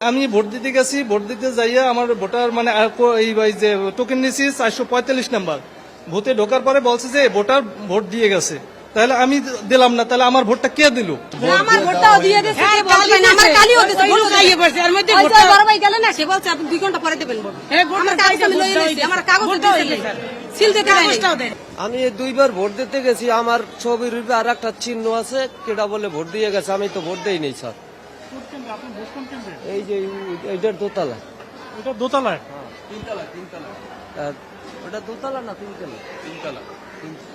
আমি ভোট দিতে গেছি, ভোট দিতে যাইয়া আমার ভোটার মানে এই যে টোকেন নিয়েছি 445 নাম্বার। ভোটে ঢোকার পরে বলছে যে ভোটার ভোট দিয়ে গেছে, তাহলে আমি দিলাম না, তাহলে আমার ভোটটা কে দিল? আমার ভোটটাও দিয়ে দিয়েছে, কে বলবেন আমার কালিও দিয়েছে, বড় গাইয়ে পড়ছে এর মধ্যে ভোট বড় ভাই গেল না, সে বলছে আপনি 2 ঘন্টা পরে দেবেন ভোট। আমার কাগজ আমি লই নিয়েছি, আমার কাগজ দিয়েছে, সিল দিতে নাই। আমি 2বার ভোট দিতে গেছি, আমার ছবির উপরে আর একটা চিহ্ন আছে, কেটা বলে ভোট দিয়ে গেছে, আমি তো ভোট দেই নাই স্যার। এই যে এইটার দোতলা, এটা দোতলায়, ওটা দোতলা না তিনতলা? তিনতলা।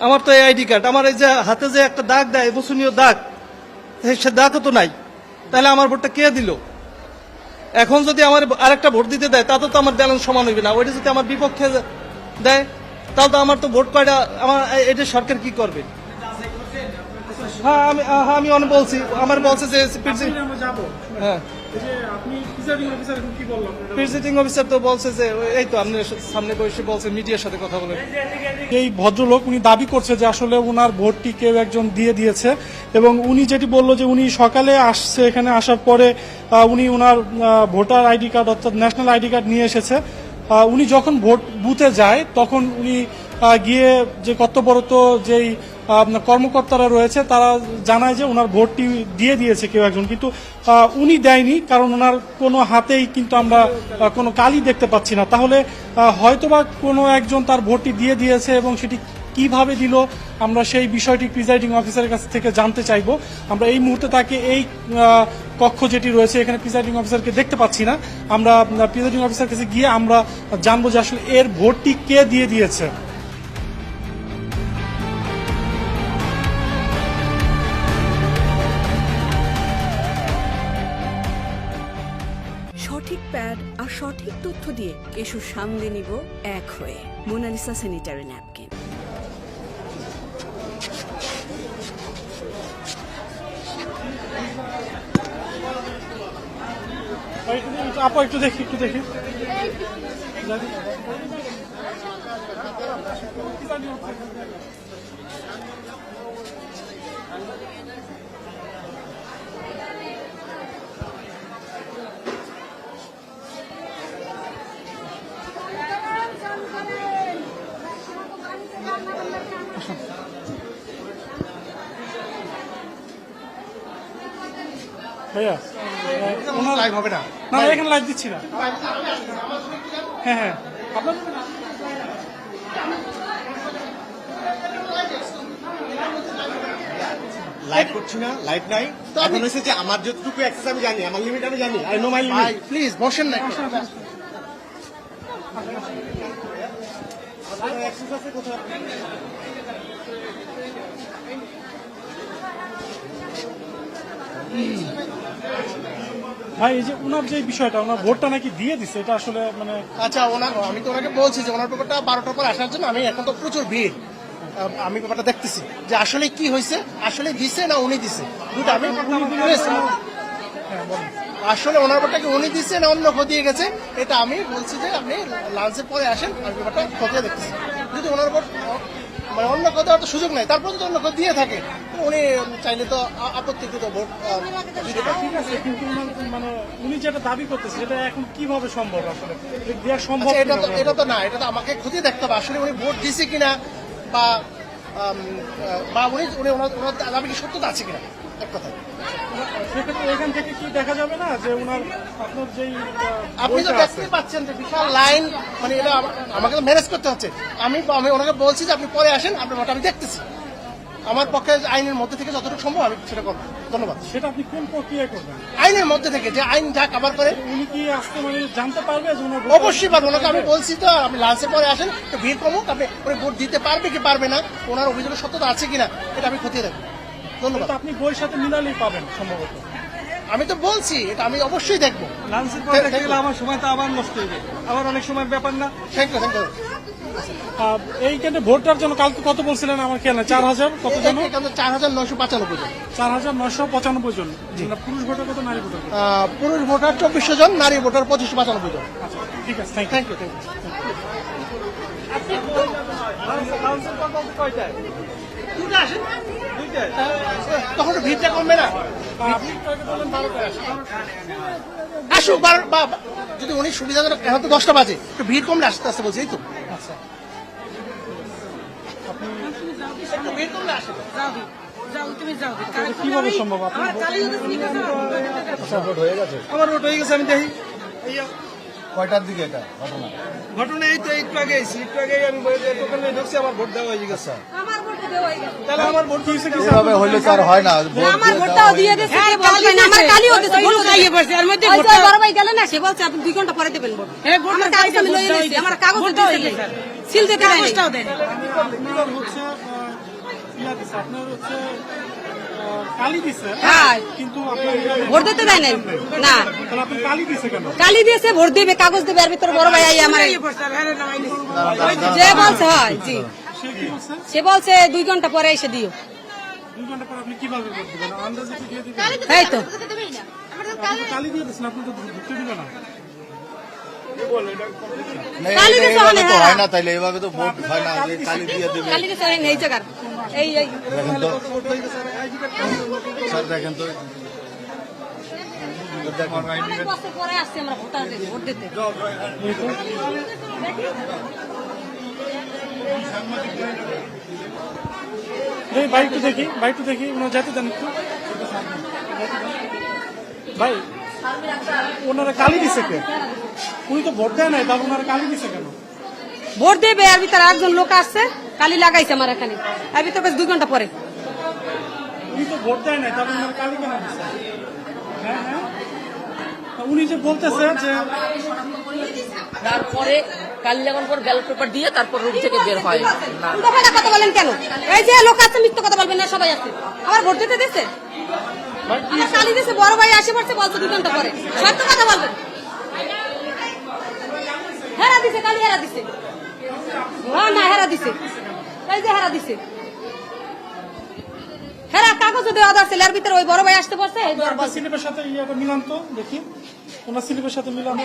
আমার তো এই আইডি কার্ড, আমার এই যে হাতে যে একটা দাগ দেয় বসনীয় দাগ, সে দাগও তো নাই, তাহলে আমার ভোটটা কে দিল? এখন যদি আমার আরেকটা ভোট দিতে দেয় তাতে তো আমার ব্যালেন্স সমান হইবে না। ওইটা যদি আমার বিপক্ষে দেয় তাহলে তো আমার তো ভোট কয়টা, আমার এটা সরকার কি করবে? হ্যাঁ আমি অনেক বলছি, আমার বলছে যে হ্যাঁ প্রিজাইডিং অফিসার তো বলছে যে এই তো আপনার সামনে বসে বলছে মিডিয়ার সাথে কথা বলেন। এই ভদ্রলোক উনি দাবি করছে যে আসলে ওনার ভোটটি কেউ একজন দিয়ে দিয়েছে, এবং উনি যেটি বলল যে উনি সকালে আসছে, এখানে আসার পরে উনি ওনার ভোটার আইডি কার্ড অর্থাৎ ন্যাশনাল আইডি কার্ড নিয়ে এসেছে। উনি যখন ভোট বুথে যায় তখন উনি গিয়ে যে কর্তব্যরত যেই কর্মকর্তারা রয়েছে তারা জানায় যে ওনার ভোটটি দিয়ে দিয়েছে কেউ একজন, কিন্তু উনি দেয়নি, কারণ ওনার কোনো হাতেই কিন্তু আমরা কোনো কালি দেখতে পাচ্ছি না। তাহলে হয়তোবা কোনো একজন তার ভোটটি দিয়ে দিয়েছে, এবং সেটি কিভাবে দিল আমরা সেই বিষয়টি প্রিজাইডিং অফিসারের কাছ থেকে জানতে চাইব। আমরা এই মুহূর্তে তাকে এই কক্ষ যেটি রয়েছে এখানে প্রিজাইডিং অফিসারকে দেখতে পাচ্ছি না। আমরা প্রিজাইডিং অফিসার কাছে গিয়ে আমরা জানবো যে আসলে এর ভোটটি কে দিয়ে দিয়েছে। সঠিক প্যাড আর সঠিক তথ্য দিয়ে কেশুর সামনে নিব এক হয়ে মোনালিসা স্যানিটারি ন্যাপকিন। আপা একটু দেখি, ভাইয়া ওনার লাইভ হবে না, না এখানে লাইভ দিচ্ছি না। হ্যাঁ আপনার লাইভ করছি না, লাইভ নাই। এখন হয়েছে যে আমার যতটুকু অ্যাক্সেস আমি জানি, আমার লিমিট আমি জানি, I know my limit. Please বসেন না। অ্যাক্সেস আছে কোথায়? ভাই এই যে ওনার যে বিষয়টা, ওনার ভোটটা নাকি দিয়ে দিছে, এটা আসলে মানে আচ্ছা, আমি তো ওনাকে বলছি যে ওনার ব্যাপারটা 12টার পর আসার জন্য। আমি এখন তো প্রচুর ভিড়, আমি ব্যাপারটা দেখতেছি যে আসলে কি হয়েছে, আসলে দিছে না উনি দিছে দুটো। আমি আসলে ওনার ব্যাপারটাকে উনি দিচ্ছে না অন্য খতিয়ে গেছে, এটা আমি বলছি যে আপনি লাঞ্চের পরে আসেন, আমি ব্যাপারটা খতিয়ে দেখতেছি। যদি ওনার উপর মানে অন্য কথা তো সুযোগ নাই, তারপর যদি অন্য কথা দিয়ে থাকে উনি চাইলে তো আপত্তিকৃত ভোট দিতে পারেন। ঠিক আছে, কিন্তু মানে উনি যেটা দাবি করতেছে সেটা এখন কিভাবে সম্ভব? আসলে দেওয়া সম্ভব? এটা তো না, এটা তো আমাকে খতিয়ে দেখতে হবে আসলে উনি ভোট দিছে কিনা, বা উনি ওনার দাবি কি সত্যতা আছে কিনা, এক কথায়। সেক্ষেত্রে এখান থেকে কি দেখা যাবে না যে ওনার আপনার যেই আপনি তো দেখতেই পাচ্ছেন যে বিশাল লাইন, মানে এটা আমাকে তো ম্যানেজ করতে হচ্ছে। আমি ওনাকে বলছি যে আপনি পরে আসেন, আপনার ভোট আমি দেখতেছি। আমার পক্ষে আইনের মধ্যে থেকে যতটুকু সম্ভব আমি সেটা করবো। ধন্যবাদ। সেটা আপনি কোন প্রক্রিয়া করবেন? আইনের মধ্যে থেকে, যে আইন যা কভার করে। উনি কি আসতে মানে জানতে পারবে যে ওনার অবশ্যই পারবো। ওনাকে আমি বলছি তো আপনি লাঞ্চের পরে আসেন, ভিড় কমুক, আপনি উনি ভোট দিতে পারবে কি পারবে না, ওনার অভিযোগের সত্যতা আছে কিনা এটা আমি খতিয়ে দেখবো। ধন্যবাদ। আপনি বইয়ের সাথে মিলালেই পাবেন সম্ভবত। আমি তো বলছি এটা আমি অবশ্যই দেখবো। লাঞ্চের পরে দেখতে গেলে আমার সময় তো আবার নষ্ট হয়ে যাবে, আবার অনেক সময় ব্যাপার না। Thank you. এইখানে ভোটটার জন্য কালকে কত বলছিলেন আমার খেয়াল নাই? 4000 কত জন? 4995 জন। 4995 জন। পুরুষ ভোটার কত, নারী ভোটার? পুরুষ ভোটার 2400 জন, নারী ভোটার 2595 জন। ঠিক আছে, থ্যাংক ইউ। তখন ভিড়টা কমবে না? আপনি বললেন 12টায় আসেন। আসুক যদি উনি সুবিধাজনক, এখন তো 10টা বাজে, একটু ভিড় কমলে আসতে আসতে বলছি, এই তো আচ্ছা একটু ভিড় কমলে আসে। কিভাবে সম্ভব আপনার আমার ভোট হয়ে গেছে, আমি দেখি এই কয়টার দিকে এটা ঘটনা? ঘটনা এই তো একটু আগে এসেছি, একটু আগে আমি দোকানে ঢুকছি, আমার ভোট দেওয়া হয়ে গেছে। আমার ভোটটা দেওয়া হয়ে গেছে। তাহলে আমার ভোট দিয়েছে কি? এভাবে হইলে তো আর হয় না। ভোট আমার দিয়ে ভোটটাও দেওয়া দিয়ে হয়নি। দিয়েছে, কে বলবে না, আমার কালিও দিয়েছে, ভোট দিয়ে পড়ছে, এর মধ্যে ওই যে বড় ভাই গেলেন না, সে বলছে আপনি 2 ঘন্টা পরে দেবেন ভোট। আমার কাগজ আমি লইয়ে নিয়েছি, আমার কাগজ দিয়েছে, সিল দিতে দেয় নাই। আপনার হচ্ছে আপনার হচ্ছে কালি দিছে, হ্যাঁ, কিন্তু আপনার ভোট দিতে দেয় নাই না, তাহলে আপনি কালি দিছে কেন? কালি দিয়েছে, ভোট দিবে, কাগজ দিবে, এর ভিতরে বড় ভাই আই আমার যে বলছে, হয় জি, সে কি বলছে? সে বলছে 2 ঘন্টা পরে এসে দিও। 2 ঘন্টা পর আপনি কিভাবে ভোট দিবেন? আন্দাজে কি দিয়ে দিবেন? এই তো আপনি তো কালি দিয়ে দিচ্ছেন, আপনি তো ঢুকতে দিবেন না। না, কালি এটা দিছে এভাবে তো মানে, হয় না, তাইলে এভাবে তো ভোট হয় না। যে কালি দিয়ে দেবে, কালি দিয়েছে এই জায়গার এই দেখেন তো স্যার, দেখেন তো অনেক বছর পরে আসছে আমরা ভোট দিতে। এই ভাই একটু দেখি, ভাই একটু দেখি, ওনারা যেতে দেন একটু। ভাই ওনারা কালি দিছে কে? উনি তো ভোট দেয় নাই, তাহলে ওনারা কালি দিছে কেন? ভোট দেবে, এর ভিতরে একজন লোক আসছে, কালি লাগাইছে আমার এখানে, এর ভিতরে বেশ 2 ঘন্টা পরে। উনি তো ভোট দেয় নাই, তাহলে ওনারা কালি কেন দিছে? হ্যাঁ হ্যাঁ, উনি যে বলতেছে যে তারপরে কালি লাগানোর পর ব্যালট পেপার দিয়ে তারপর রুম থেকে বের হয় না। উল্টো পাল্টা কথা বলেন কেন? এই যে লোক আছে, মিথ্যা কথা বলবেন না, সবাই আছে। আমার ভোট দিতে দিচ্ছে, আমার কালি দিচ্ছে, বড় ভাই আসে পড়ছে, বলছে 2 ঘন্টা পরে, সত্য কথা বলবেন। হেরা দিছে, কালি হেরা দিছে, হ্যাঁ না হেরা দিছে, এই যে হেরা দিছে, হেরা কাগজ দেওয়া আছে, এর ভিতরে ওই বড় ভাই আসতে পারছে, এই বড় আপনার স্লিপের সাথে ইয়েটা মিলান তো দেখি, ওনার স্লিপের সাথে মিলান তো।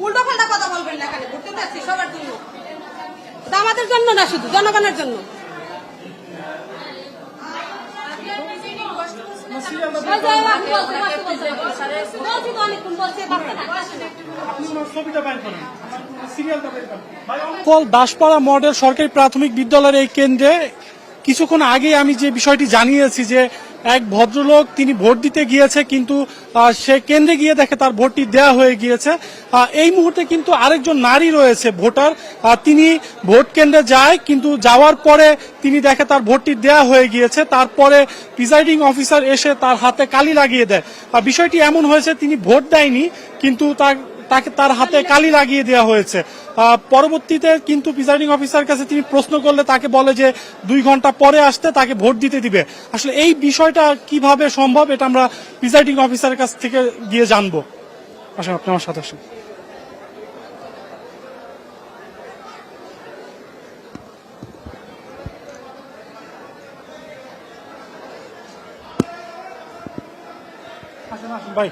উল্টো পাল্টা কথা বলবেন না, এখানে ভোট দিতে আসছি সবার জন্য, এটা আমাদের জন্য না, শুধু জনগণের জন্য। ওই যে আপনি বলছেন, বলছি তো অনেকক্ষণ, বলছে বাচ্চা থাকতে আসে না। আপনি ওনার ছবিটা বাইর করেন, সিরিয়ালটা বাইর করেন। ফল দাসপাড়া মডেল সরকারি প্রাথমিক বিদ্যালয়ের এই কেন্দ্রে কিছুক্ষণ আগে আমি যে বিষয়টি জানিয়েছি যে এক ভদ্রলোক তিনি ভোট দিতে গিয়েছে, কিন্তু সে কেন্দ্রে গিয়ে দেখে তার ভোটটি দেয়া হয়ে গিয়েছে। এই মুহূর্তে কিন্তু আরেকজন নারী রয়েছে ভোটার, তিনি ভোট কেন্দ্রে যায়, কিন্তু যাওয়ার পরে তিনি দেখে তার ভোটটি দেয়া হয়ে গিয়েছে। তারপরে প্রিসাইডিং অফিসার এসে তার হাতে কালি লাগিয়ে দেয়। বিষয়টি এমন হয়েছে, তিনি ভোট দেয়নি, কিন্তু তার হাতে কালি লাগিয়ে দেওয়া হয়েছে। পরবর্তীতে কিন্তু প্রিসাইডিং অফিসার কাছে তিনি প্রশ্ন করলে তাকে বলে যে 2 ঘন্টা পরে আসতে তাকে ভোট দিতে দিবে। আসলে এই বিষয়টা কিভাবে সম্ভব, এটা আমরা প্রিসাইডিং অফিসারের কাছ থেকে গিয়ে জানবো। আসলে আপনি আমার সাথে আসুন। ভাই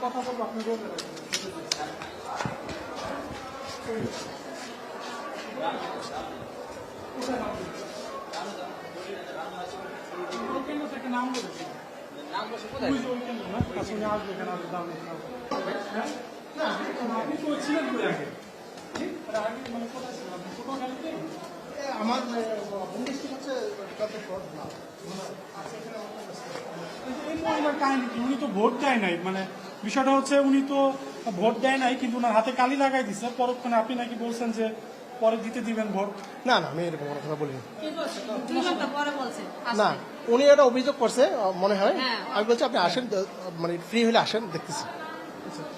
কথা বলবো, আপনি বলবেন। নাম বলেছি, আসলে আসবে এখানে, আপনি তো ছিলেন কই আগে? আগে মানে কোথায় ছিলেন আপনি? ছোট গাড়িতে আমার বন্ধু হচ্ছে এই মহিলার কাহিনী কি? উনি তো ভোট দেয় নাই, মানে বিষয়টা হচ্ছে উনি তো ভোট দেয় নাই, কিন্তু ওনার হাতে কালি লাগাই দিচ্ছে। পরক্ষণে আপনি নাকি বলছেন যে পরে দিতে দিবেন ভোট। না না, আমি এরকম কোনো কথা বলিনি। 2 ঘন্টা পরে বলছে না, উনি এটা অভিযোগ করছে মনে হয়। হ্যাঁ। আমি বলছি আপনি আসেন, মানে ফ্রি হলে আসেন, দেখতেছি।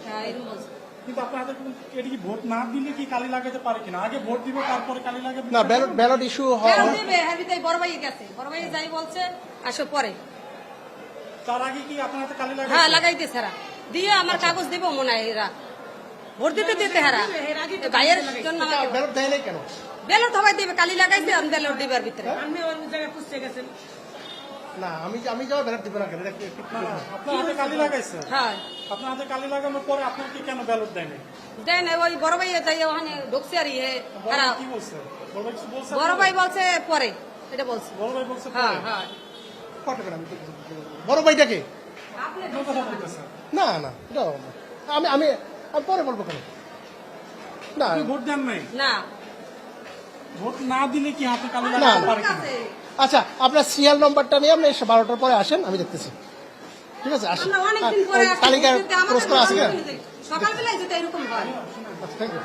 হ্যাঁ এরকম বলছে। কিন্তু আপনার হাতে এটা কি ভোট না দিলে কি কালি লাগাতে পারে কিনা? আগে ভোট দিবে তারপরে কালি লাগাবে? না, ব্যালট ইস্যু ফেরত দিবে, হ্যাঁ ভিতরে বড় ভাই গেছে, বড় ভাই যাই বলছে আসো পরে। তার আগে কি আপনার হাতে কালি লাগাবে? হ্যাঁ লাগাইতে সারা দিয়ে আমার কাগজ দিব মনে হয়, এরা ভোট দিতে দিতে হারা ভাইয়ের জন্য আমাকে ব্যালট দেয় নাই কেন? ব্যালট হবাই দিবে, কালি লাগাইছে, আমি ব্যালট দিবে এর ভিতরে। না আমি যাওয়া ব্যালট দিব না কেন এটা আপনার হাতে কালি লাগাইছে, হ্যাঁ আপনার হাতে কালি লাগানোর পরে আপনাকে কেন ব্যালট দেয়নি? দেন ওই বড় ভাই যাই ওখানে ঢুকছে আর ইয়ে বড় ভাই কি বলছে? বড় ভাই কিছু বলছে? বড় ভাই বলছে পরে এটা বলছে বড় ভাই বলছে হ্যাঁ পরে? হ্যাঁ কত করে আমি বড় ভাইটাকে আপনার কথা বলতেছে। না না এটা আমি আমি আমি পরে বলবো কেন না আপনি ভোট দেন নাই? না ভোট না দিলে কি হাতে কালি না, লাগাতে না। পারে কিনা? আচ্ছা আপনার সিরিয়াল নম্বরটা নিয়ে আপনি 12টার পরে আসেন আমি দেখতেছি ঠিক আছে আসেন আমরা অনেকদিন পরে তালিকার প্রশ্ন আছে না সকালবেলায় যেটা এরকম হয় আচ্ছা থ্যাংক ইউ